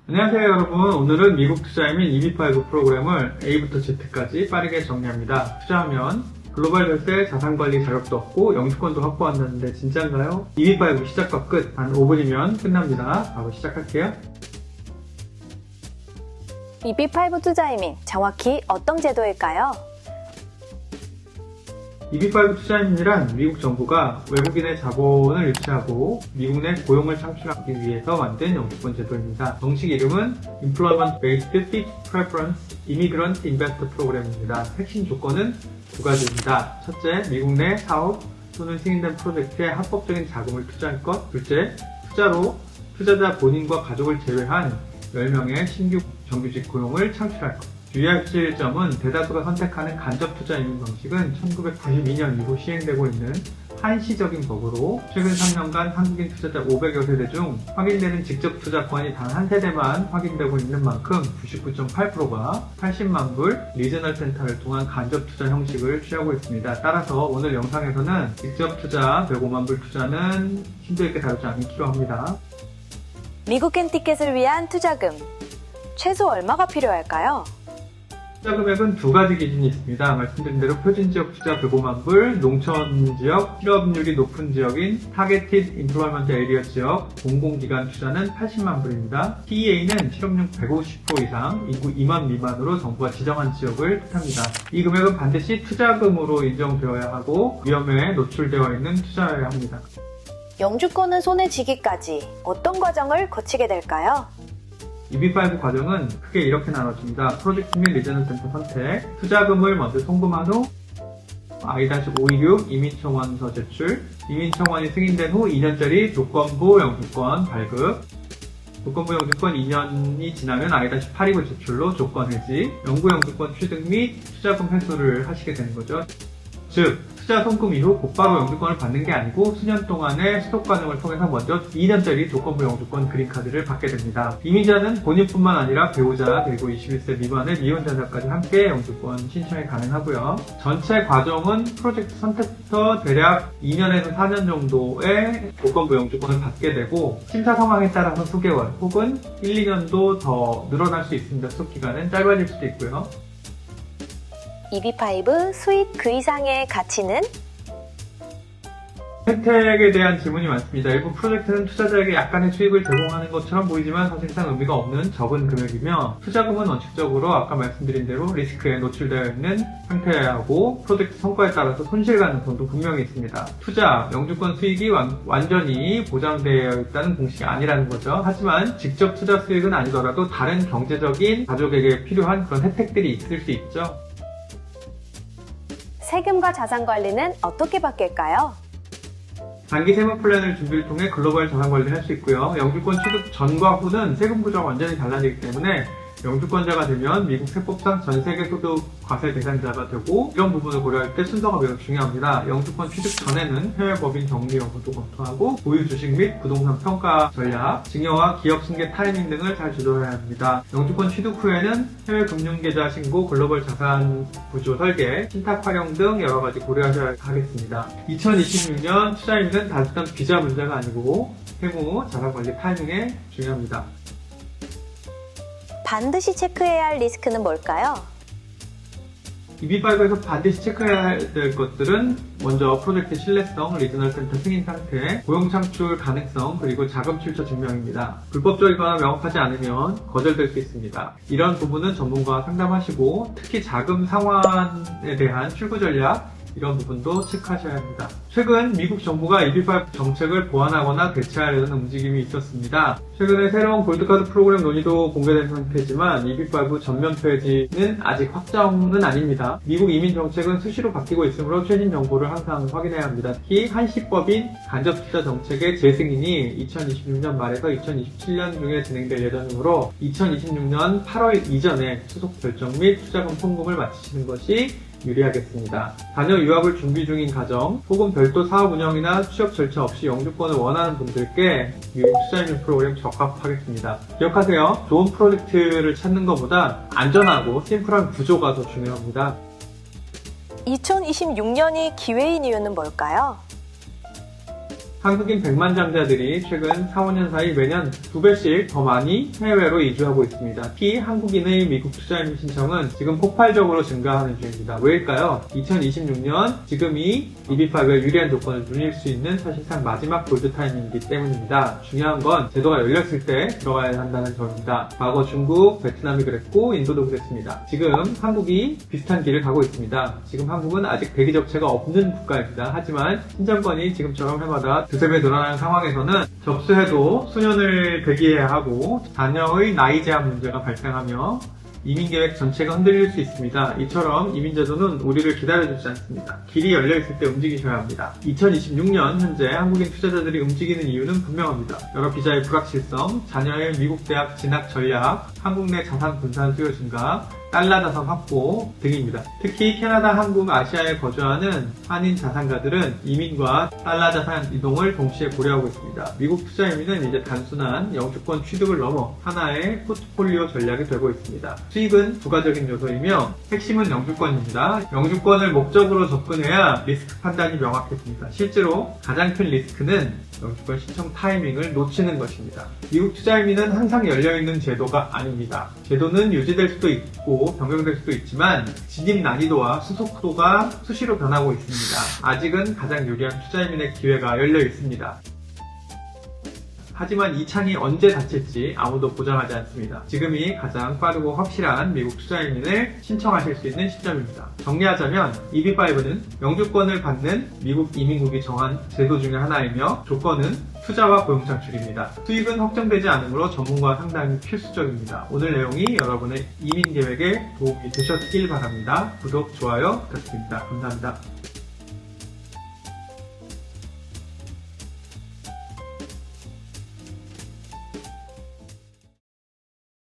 안녕하세요 여러분. 오늘은 미국 투자이민 EB5 프로그램을 A부터 Z까지 빠르게 정리합니다. 투자하면 글로벌 결세, 자산관리 자격도 얻고 영주권도 확보한다는데 진짜인가요? EB5 시작과 끝 한 5분이면 끝납니다. 바로 시작할게요. EB5 투자이민, 정확히 어떤 제도일까요? EB5 투자이민이란 미국 정부가 외국인의 자본을 유치하고 미국 내 고용을 창출하기 위해서 만든 영주권 제도입니다. 정식 이름은 Employment Based Fixed Preference Immigrant Investor Program입니다. 핵심 조건은 두 가지입니다. 첫째, 미국 내 사업 또는 승인된 프로젝트에 합법적인 자금을 투자할 것. 둘째, 투자로 투자자 본인과 가족을 제외한 10명의 신규 정규직 고용을 창출할 것. 주의하실 점은 대다수가 선택하는 간접 투자 이민 방식은 1992년 이후 시행되고 있는 한시적인 법으로 최근 3년간 한국인 투자자 500여 세대 중 확인되는 직접 투자권이 단 한 세대만 확인되고 있는 만큼 99.8%가 80만 불 리저널 센터를 통한 간접 투자 형식을 취하고 있습니다. 따라서 오늘 영상에서는 직접 투자 105만 불 투자는 힘들게 다루지 않기로 합니다. 미국행 티켓을 위한 투자금, 최소 얼마가 필요할까요? 투자 금액은 두 가지 기준이 있습니다. 말씀드린 대로 표준지역 투자 105만 불, 농촌지역, 실업률이 높은 지역인 Targeted Employment Area 지역, 공공기관 투자는 80만 불입니다. TEA는 실업률 150% 이상, 인구 2만 미만으로 정부가 지정한 지역을 뜻합니다. 이 금액은 반드시 투자금으로 인정되어야 하고 위험에 노출되어 있는 투자여야 합니다. 영주권을 손에 쥐기까지 어떤 과정을 거치게 될까요? EB5 과정은 크게 이렇게 나눠집니다. 프로젝트 및 리저널 센터 선택, 투자금을 먼저 송금한 후 I-526 이민청원서 제출, 이민청원이 승인된 후 2년짜리 조건부 영주권 발급, 조건부 영주권 2년이 지나면 I-829 제출로 조건 해지, 영구 영주권 취득 및 투자금 회수를 하시게 되는 거죠. 즉, 투자 송금 이후 곧바로 영주권을 받는 게 아니고 수년 동안의 수속 과정을 통해서 먼저 2년짜리 조건부 영주권 그린카드를 받게 됩니다. 이민자는 본인뿐만 아니라 배우자 그리고 21세 미만의 미혼자자까지 함께 영주권 신청이 가능하고요. 전체 과정은 프로젝트 선택부터 대략 2년에서 4년 정도의 조건부 영주권을 받게 되고 심사 상황에 따라서 수개월 혹은 1, 2년도 더 늘어날 수 있습니다. 수속 기간은 짧아질 수도 있고요. EB5 수익 그 이상의 가치는? 혜택에 대한 질문이 많습니다. 일부 프로젝트는 투자자에게 약간의 수익을 제공하는 것처럼 보이지만 사실상 의미가 없는 적은 금액이며 투자금은 원칙적으로 아까 말씀드린 대로 리스크에 노출되어 있는 상태여야 하고 프로젝트 성과에 따라서 손실 가능성도 분명히 있습니다. 투자, 영주권 수익이 완전히 보장되어 있다는 공식이 아니라는 거죠. 하지만 직접 투자 수익은 아니더라도 다른 경제적인 가족에게 필요한 그런 혜택들이 있을 수 있죠. 세금과 자산 관리는 어떻게 바뀔까요? 단기 세무 플랜을 준비를 통해 글로벌 자산 관리를 할 수 있고요. 영주권 취득 전과 후는 세금 구조가 완전히 달라지기 때문에 영주권자가 되면 미국 세법상 전 세계 소득 과세 대상자가 되고 이런 부분을 고려할 때 순서가 매우 중요합니다. 영주권 취득 전에는 해외 법인 격리 여부도 검토하고 보유 주식 및 부동산 평가 전략, 증여와 기업 승계 타이밍 등을 잘 조절해야 합니다. 영주권 취득 후에는 해외 금융계좌 신고, 글로벌 자산 구조 설계, 신탁 활용 등 여러 가지 고려하셔야 하겠습니다. 2026년 투자이민은 단순한 비자 문제가 아니고 세무, 자산 관리 타이밍에 중요합니다. 반드시 체크해야 할 리스크는 뭘까요? EB5에서 반드시 체크해야 될 것들은 먼저 프로젝트 신뢰성, 리저널 센터 승인 상태, 고용 창출 가능성, 그리고 자금 출처 증명입니다. 불법적이거나 명확하지 않으면 거절될 수 있습니다. 이런 부분은 전문가와 상담하시고 특히 자금 상환에 대한 출구 전략, 이런 부분도 체크하셔야 합니다. 최근 미국 정부가 EB5 정책을 보완하거나 대체하려는 움직임이 있었습니다. 최근에 새로운 골드카드 프로그램 논의도 공개된 상태지만 EB5 전면 폐지는 아직 확정은 아닙니다. 미국 이민 정책은 수시로 바뀌고 있으므로 최신 정보를 항상 확인해야 합니다. 특히 한시법인 간접투자 정책의 재승인이 2026년 말에서 2027년 중에 진행될 예정이므로 2026년 8월 이전에 수속 결정 및 투자금 송금을 마치시는 것이 유리하겠습니다. 자녀 유학을 준비 중인 가정 혹은 별도 사업 운영이나 취업 절차 없이 영주권을 원하는 분들께 미국 투자이민 프로그램 적합하겠습니다. 기억하세요. 좋은 프로젝트를 찾는 것보다 안전하고 심플한 구조가 더 중요합니다. 2026년이 기회인 이유는 뭘까요? 한국인 백만장자들이 최근 4, 5년 사이 매년 2배씩 더 많이 해외로 이주하고 있습니다. 특히 한국인의 미국 투자이민 신청은 지금 폭발적으로 증가하는 중입니다. 왜일까요? 2026년 지금이 EB5의 유리한 조건을 누릴 수 있는 사실상 마지막 골드 타임이기 때문입니다. 중요한 건 제도가 열렸을 때 들어가야 한다는 점입니다. 과거 중국, 베트남이 그랬고 인도도 그랬습니다. 지금 한국이 비슷한 길을 가고 있습니다. 지금 한국은 아직 대기 접체가 없는 국가입니다. 하지만 신정권이 지금처럼 해마다 두세 배 늘어나는 상황에서는 접수해도 수년을 대기해야 하고 자녀의 나이 제한 문제가 발생하며 이민계획 전체가 흔들릴 수 있습니다. 이처럼 이민제도는 우리를 기다려주지 않습니다. 길이 열려있을 때 움직이셔야 합니다. 2026년 현재 한국인 투자자들이 움직이는 이유는 분명합니다. 여러 비자의 불확실성, 자녀의 미국 대학 진학 전략, 한국 내 자산 분산 수요 증가, 달러 자산 확보 등입니다. 특히 캐나다, 한국, 아시아에 거주하는 한인 자산가들은 이민과 달러 자산 이동을 동시에 고려하고 있습니다. 미국 투자 이민은 이제 단순한 영주권 취득을 넘어 하나의 포트폴리오 전략이 되고 있습니다. 수익은 부가적인 요소이며 핵심은 영주권입니다. 영주권을 목적으로 접근해야 리스크 판단이 명확해집니다. 실제로 가장 큰 리스크는 영주권 신청 타이밍을 놓치는 것입니다. 미국 투자이민은 항상 열려있는 제도가 아닙니다. 제도는 유지될 수도 있고 변경될 수도 있지만 진입 난이도와 수속도가 수시로 변하고 있습니다. 아직은 가장 유리한 투자이민의 기회가 열려 있습니다. 하지만 이 창이 언제 닫힐지 아무도 보장하지 않습니다. 지금이 가장 빠르고 확실한 미국 투자이민을 신청하실 수 있는 시점입니다. 정리하자면 EB5는 영주권을 받는 미국 이민국이 정한 제도 중에 하나이며 조건은 투자와 고용 창출입니다. 수익은 확정되지 않으므로 전문가와 상당히 필수적입니다. 오늘 내용이 여러분의 이민 계획에 도움이 되셨길 바랍니다. 구독, 좋아요 부탁드립니다. 감사합니다.